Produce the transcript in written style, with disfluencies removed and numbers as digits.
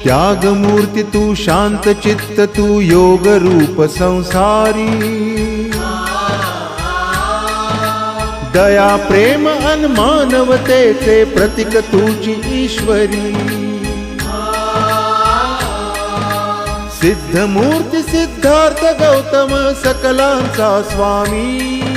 त्यागमूर्ती तू शांत चित्त तू योग रूप संसारी दया प्रेम अन मानवतेचे प्रतीक तुझी ईश्वरी सिद्धमूर्ती सिद्धार्थ गौतम सकलांचा स्वामी